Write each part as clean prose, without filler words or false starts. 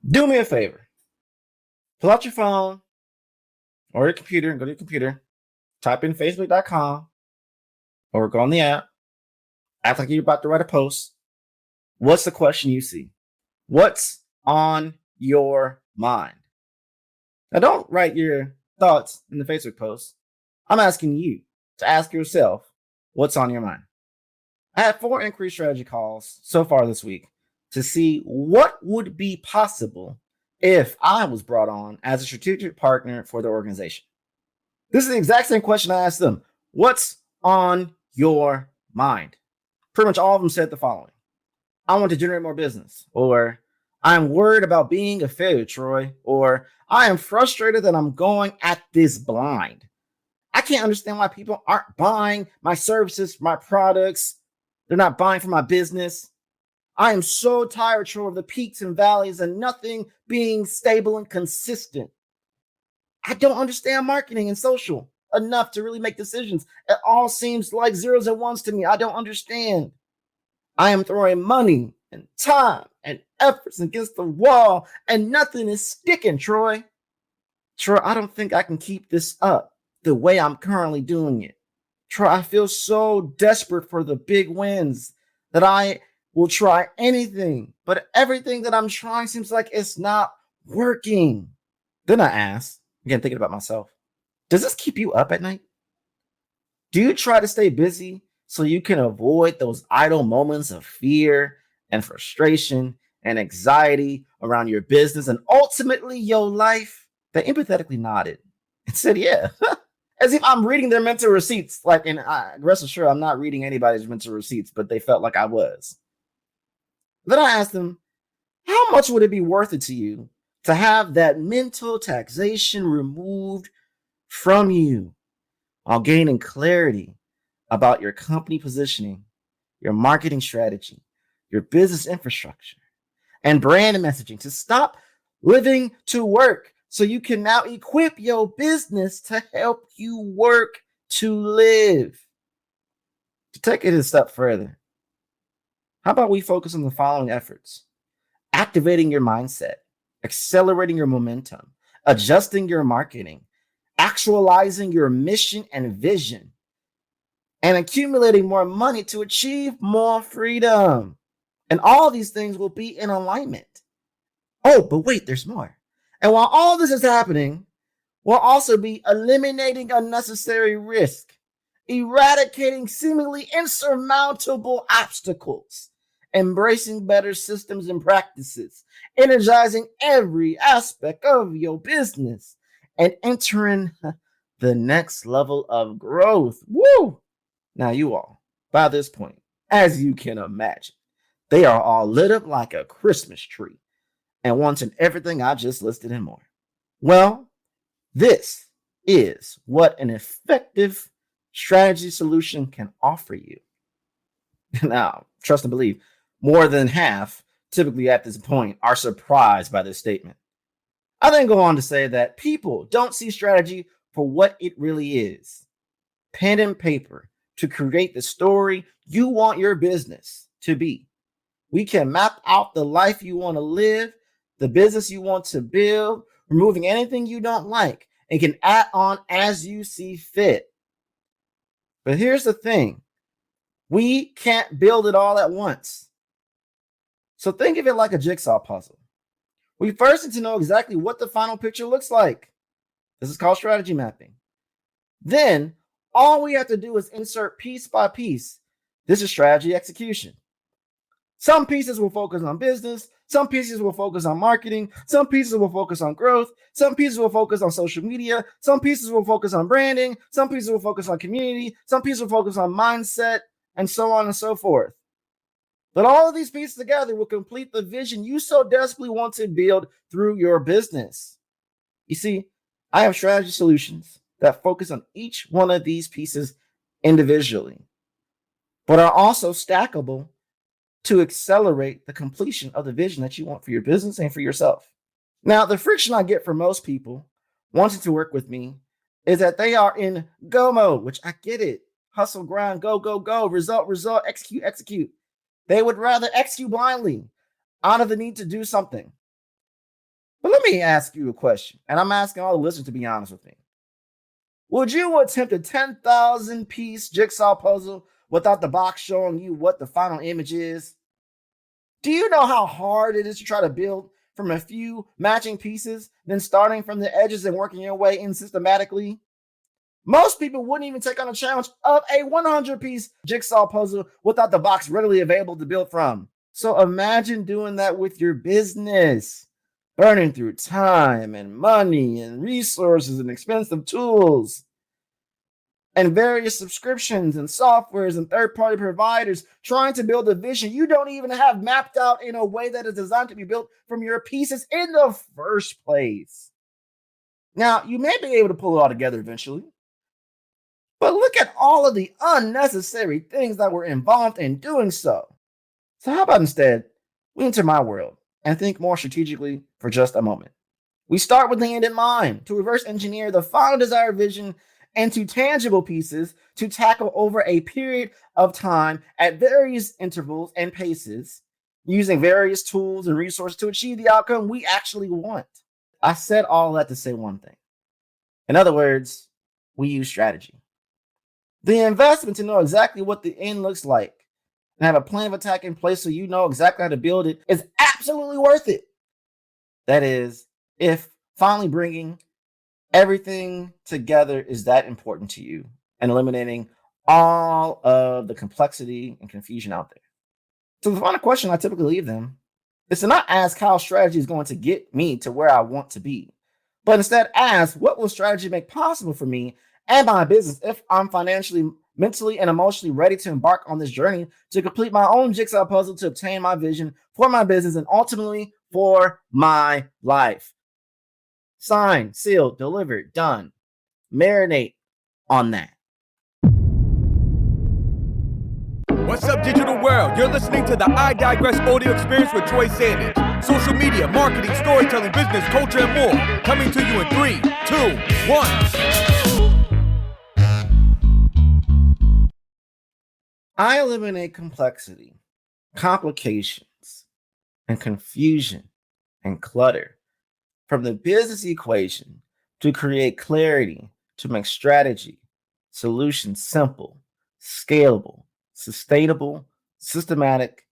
Do me a favor. Pull out your phone or your computer and go to your computer. Type in facebook.com or go on the app. Act like you're about to write a post. What's the question you see? What's on your mind? Now, don't write your thoughts in the Facebook post. I'm asking you to ask yourself what's on your mind. I had 4 inquiry strategy calls so far this week to see what would be possible if I was brought on as a strategic partner for the organization. This is the exact same question I asked them. What's on your mind? Pretty much all of them said the following. I want to generate more business, or I'm worried about being a failure, Troy, or I am frustrated that I'm going at this blind. I can't understand why people aren't buying my services, my products. They're not buying for my business. I am so tired, Troy, of the peaks and valleys and nothing being stable and consistent. I don't understand marketing and social enough to really make decisions. It all seems like zeros and ones to me. I don't understand. I am throwing money and time and efforts against the wall and nothing is sticking, Troy. Troy, I don't think I can keep this up the way I'm currently doing it. Troy, I feel so desperate for the big wins that I will try anything, but everything that I'm trying seems like it's not working. Then I asked, again, thinking about myself, does this keep you up at night? Do you try to stay busy so you can avoid those idle moments of fear and frustration and anxiety around your business and ultimately your life? They empathetically nodded and said, yeah, as if I'm reading their mental receipts. And rest assured, I'm not reading anybody's mental receipts, but they felt like I was. Then I asked them, how much would it be worth it to you to have that mental taxation removed from you while gaining clarity about your company positioning, your marketing strategy, your business infrastructure, and brand messaging, to stop living to work so you can now equip your business to help you work to live? To take it a step further, how about we focus on the following efforts? Activating your mindset, accelerating your momentum, adjusting your marketing, actualizing your mission and vision, and accumulating more money to achieve more freedom. And all these things will be in alignment. Oh, but wait, there's more. And while all this is happening, we'll also be eliminating unnecessary risk, eradicating seemingly insurmountable obstacles, embracing better systems and practices, energizing every aspect of your business, and entering the next level of growth. Woo! Now, you all, by this point, as you can imagine, they are all lit up like a Christmas tree and wanting everything I just listed and more. Well, this is what an effective strategy solution can offer you. Now, trust and believe, more than half, typically at this point, are surprised by this statement. I then go on to say that people don't see strategy for what it really is: pen and paper to create the story you want your business to be. We can map out the life you want to live, the business you want to build, removing anything you don't like, and can add on as you see fit. But here's the thing. We can't build it all at once. So think of it like a jigsaw puzzle. We first need to know exactly what the final picture looks like. This is called strategy mapping. Then all we have to do is insert piece by piece. This is strategy execution. Some pieces will focus on business. Some pieces will focus on marketing. Some pieces will focus on growth. Some pieces will focus on social media. Some pieces will focus on branding. Some pieces will focus on community. Some pieces will focus on mindset, and so on and so forth. But all of these pieces together will complete the vision you so desperately want to build through your business. You see, I have strategy solutions that focus on each one of these pieces individually, but are also stackable to accelerate the completion of the vision that you want for your business and for yourself. Now, the friction I get from most people wanting to work with me is that they are in go mode, which I get it. Hustle, grind, go, go, go, result, result, execute, execute. They would rather execute blindly out of the need to do something. But let me ask you a question, and I'm asking all the listeners to be honest with me. Would you attempt a 10,000 piece jigsaw puzzle without the box showing you what the final image is? Do you know how hard it is to try to build from a few matching pieces, then starting from the edges and working your way in systematically? Most people wouldn't even take on a challenge of a 100-piece jigsaw puzzle without the box readily available to build from. So imagine doing that with your business, burning through time and money and resources and expensive tools and various subscriptions and softwares and third-party providers trying to build a vision you don't even have mapped out in a way that is designed to be built from your pieces in the first place. Now, you may be able to pull it all together eventually, but look at all of the unnecessary things that were involved in doing so. So how about instead, we enter my world and think more strategically for just a moment. We start with the end in mind to reverse engineer the final desired vision into tangible pieces to tackle over a period of time at various intervals and paces, using various tools and resources to achieve the outcome we actually want. I said all that to say one thing. In other words, we use strategy. The investment to know exactly what the end looks like and have a plan of attack in place so you know exactly how to build it is absolutely worth it. That is, if finally bringing everything together is that important to you and eliminating all of the complexity and confusion out there. So the final question I typically leave them is to not ask how strategy is going to get me to where I want to be, but instead ask what will strategy make possible for me and my business if I'm financially, mentally, and emotionally ready to embark on this journey to complete my own jigsaw puzzle to obtain my vision for my business and ultimately for my life. Signed, sealed, delivered, done. Marinate on that. What's up, digital world? You're listening to the I Digress audio experience with Troy Sandidge. Social media, marketing, storytelling, business, culture, and more. Coming to you in 3, 2, 1. I eliminate complexity, complications, and confusion and clutter from the business equation to create clarity, to make strategy, solutions simple, scalable, sustainable, systematic,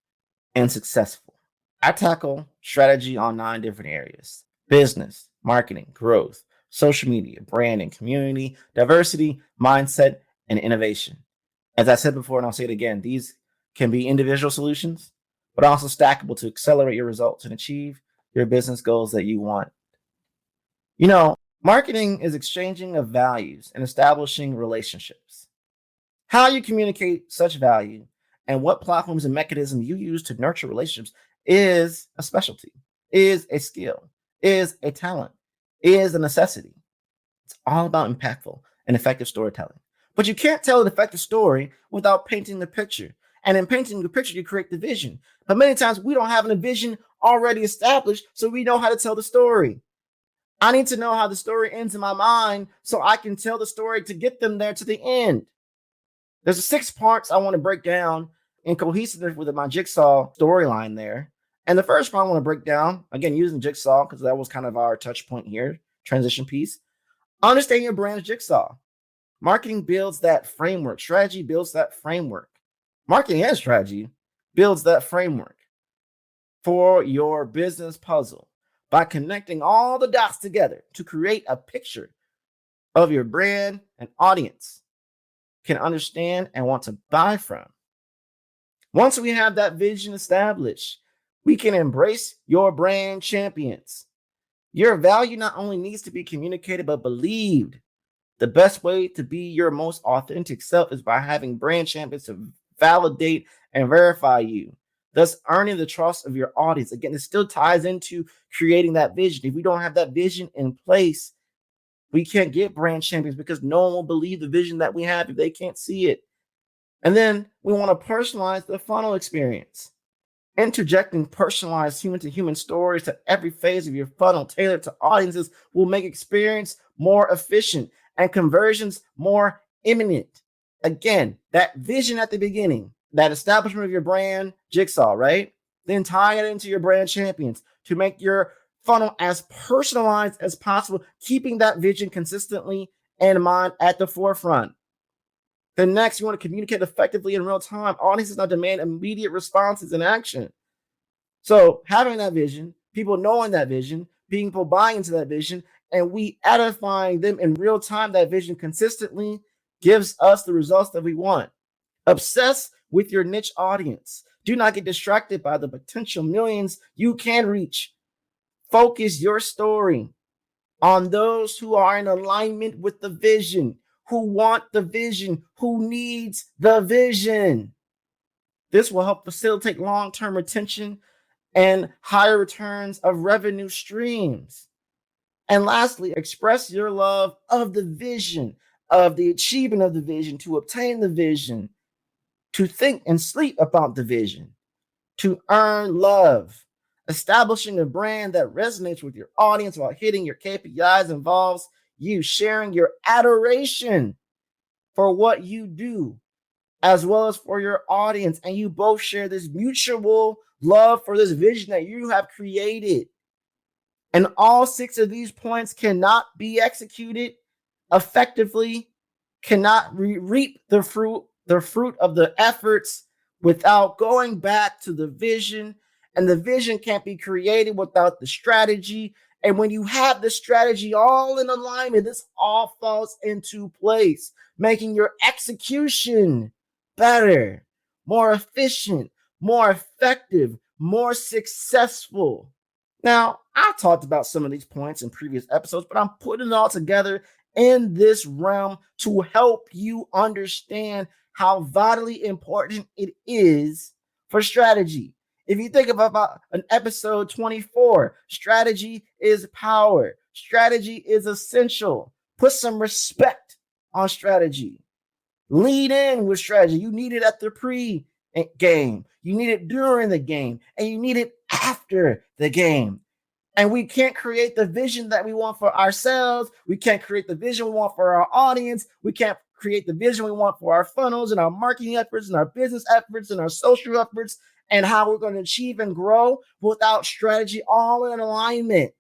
and successful. I tackle strategy on 9 different areas: business, marketing, growth, social media, branding, community, diversity, mindset, and innovation. As I said before, and I'll say it again, these can be individual solutions, but also stackable to accelerate your results and achieve your business goals that you want. You know, marketing is exchanging of values and establishing relationships. How you communicate such value and what platforms and mechanisms you use to nurture relationships is a specialty, is a skill, is a talent, is a necessity. It's all about impactful and effective storytelling. But you can't tell an effective story without painting the picture. And in painting the picture, you create the vision. But many times we don't have a vision already established, so we know how to tell the story. I need to know how the story ends in my mind so I can tell the story to get them there to the end. There's 6 parts I want to break down in cohesiveness with my Jigsaw storyline there. And the first part I want to break down, again, using Jigsaw, because that was kind of our touch point here, transition piece. Understand your brand's Jigsaw. Marketing builds that framework. Strategy builds that framework. Marketing and strategy builds that framework for your business puzzle by connecting all the dots together to create a picture of your brand and audience can understand and want to buy from. Once we have that vision established, we can embrace your brand champions. Your value not only needs to be communicated, but believed. The best way to be your most authentic self is by having brand champions to validate and verify you, thus earning the trust of your audience. Again, it still ties into creating that vision. If we don't have that vision in place, we can't get brand champions because no one will believe the vision that we have if they can't see it. And then we want to personalize the funnel experience. Interjecting personalized human-to-human stories to every phase of your funnel tailored to audiences will make experience more efficient and conversions more imminent. Again, that vision at the beginning, that establishment of your brand Jigsaw, right? Then tie it into your brand champions to make your funnel as personalized as possible, keeping that vision consistently in mind at the forefront. Then next, you want to communicate effectively in real time. Audiences now demand immediate responses and action. So having that vision, people knowing that vision, people buying into that vision, and we edifying them in real time, that vision consistently gives us the results that we want. Obsess with your niche audience. Do not get distracted by the potential millions you can reach. Focus your story on those who are in alignment with the vision, who want the vision, who needs the vision. This will help facilitate long-term retention and higher returns of revenue streams. And lastly, express your love of the vision, of the achievement of the vision, to obtain the vision, to think and sleep about the vision, to earn love. Establishing a brand that resonates with your audience while hitting your KPIs involves you sharing your adoration for what you do, as well as for your audience. And you both share this mutual love for this vision that you have created. And all 6 of these points cannot be executed effectively, cannot reap the fruit of the efforts without going back to the vision. And the vision can't be created without the strategy. And when you have the strategy all in alignment, this all falls into place, making your execution better, more efficient, more effective, more successful. Now, I talked about some of these points in previous episodes, but I'm putting it all together in this realm to help you understand how vitally important it is for strategy. If you think about an episode 24, strategy is power. Strategy is essential. Put some respect on strategy. Lead in with strategy. You need it at the pre-game. You need it during the game. And you need it after the game. And we can't create the vision that we want for ourselves. We can't create the vision we want for our audience. We can't create the vision we want for our funnels and our marketing efforts and our business efforts and our social efforts and how we're going to achieve and grow without strategy all in alignment.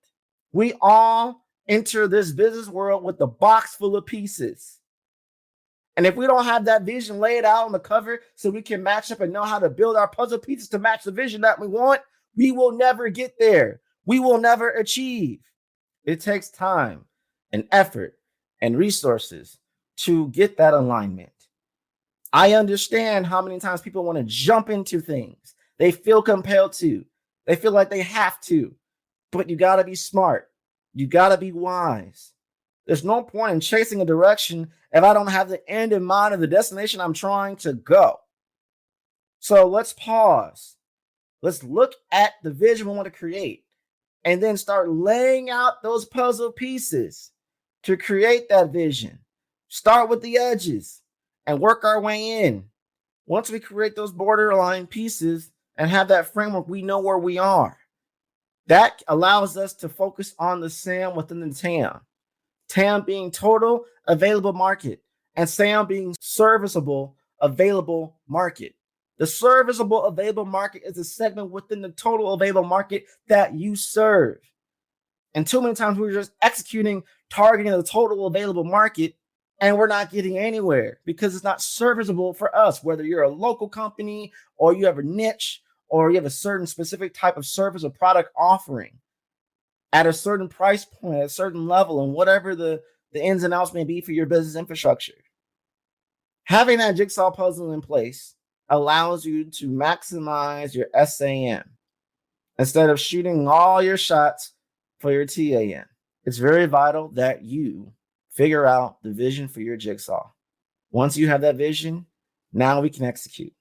We all enter this business world with a box full of pieces. And if we don't have that vision laid out on the cover so we can match up and know how to build our puzzle pieces to match the vision that we want, we will never get there. We will never achieve. It takes time and effort and resources to get that alignment. I understand how many times people want to jump into things. They feel compelled to. They feel like they have to. But you got to be smart. You got to be wise. There's no point in chasing a direction if I don't have the end in mind of the destination I'm trying to go. So let's pause. Let's look at the vision we want to create and then start laying out those puzzle pieces to create that vision. Start with the edges and work our way in. Once we create those borderline pieces and have that framework, we know where we are. That allows us to focus on the SAM within the TAM. TAM being total available market and SAM being serviceable available market. The serviceable available market is a segment within the total available market that you serve. And too many times we're just targeting the total available market, and we're not getting anywhere because it's not serviceable for us, whether you're a local company or you have a niche or you have a certain specific type of service or product offering at a certain price point, at a certain level, and whatever the ins and outs may be for your business infrastructure. Having that jigsaw puzzle in place allows you to maximize your SAM instead of shooting all your shots for your TAM. It's very vital that you figure out the vision for your jigsaw. Once you have that vision, now we can execute.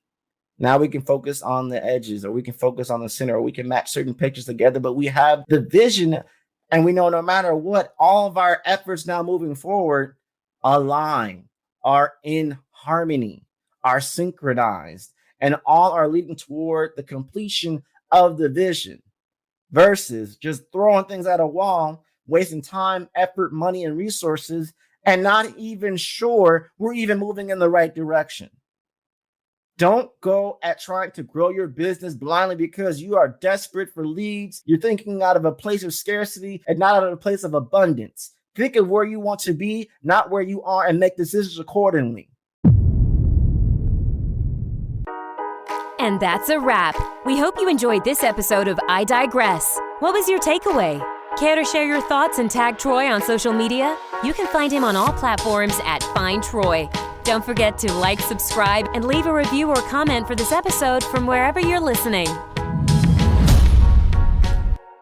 Now we can focus on the edges, or we can focus on the center, or we can match certain pictures together, but we have the vision and we know no matter what, all of our efforts now moving forward align, are in harmony, are synchronized, and all are leading toward the completion of the vision versus just throwing things at a wall, wasting time, effort, money, and resources, and not even sure we're even moving in the right direction. Don't go at trying to grow your business blindly because you are desperate for leads. You're thinking out of a place of scarcity and not out of a place of abundance. Think of where you want to be, not where you are, and make decisions accordingly. And that's a wrap. We hope you enjoyed this episode of I Digress. What was your takeaway? Care to share your thoughts and tag Troy on social media? You can find him on all platforms at Find Troy. Don't forget to like, subscribe, and leave a review or comment for this episode from wherever you're listening.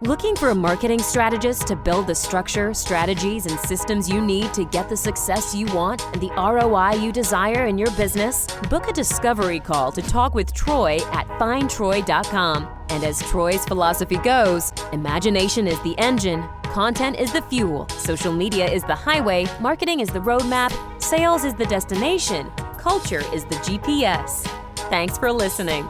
Looking for a marketing strategist to build the structure, strategies, and systems you need to get the success you want and the ROI you desire in your business? Book a discovery call to talk with Troy at findtroy.com. And as Troy's philosophy goes, imagination is the engine, content is the fuel, social media is the highway, marketing is the roadmap, sales is the destination, culture is the GPS. Thanks for listening.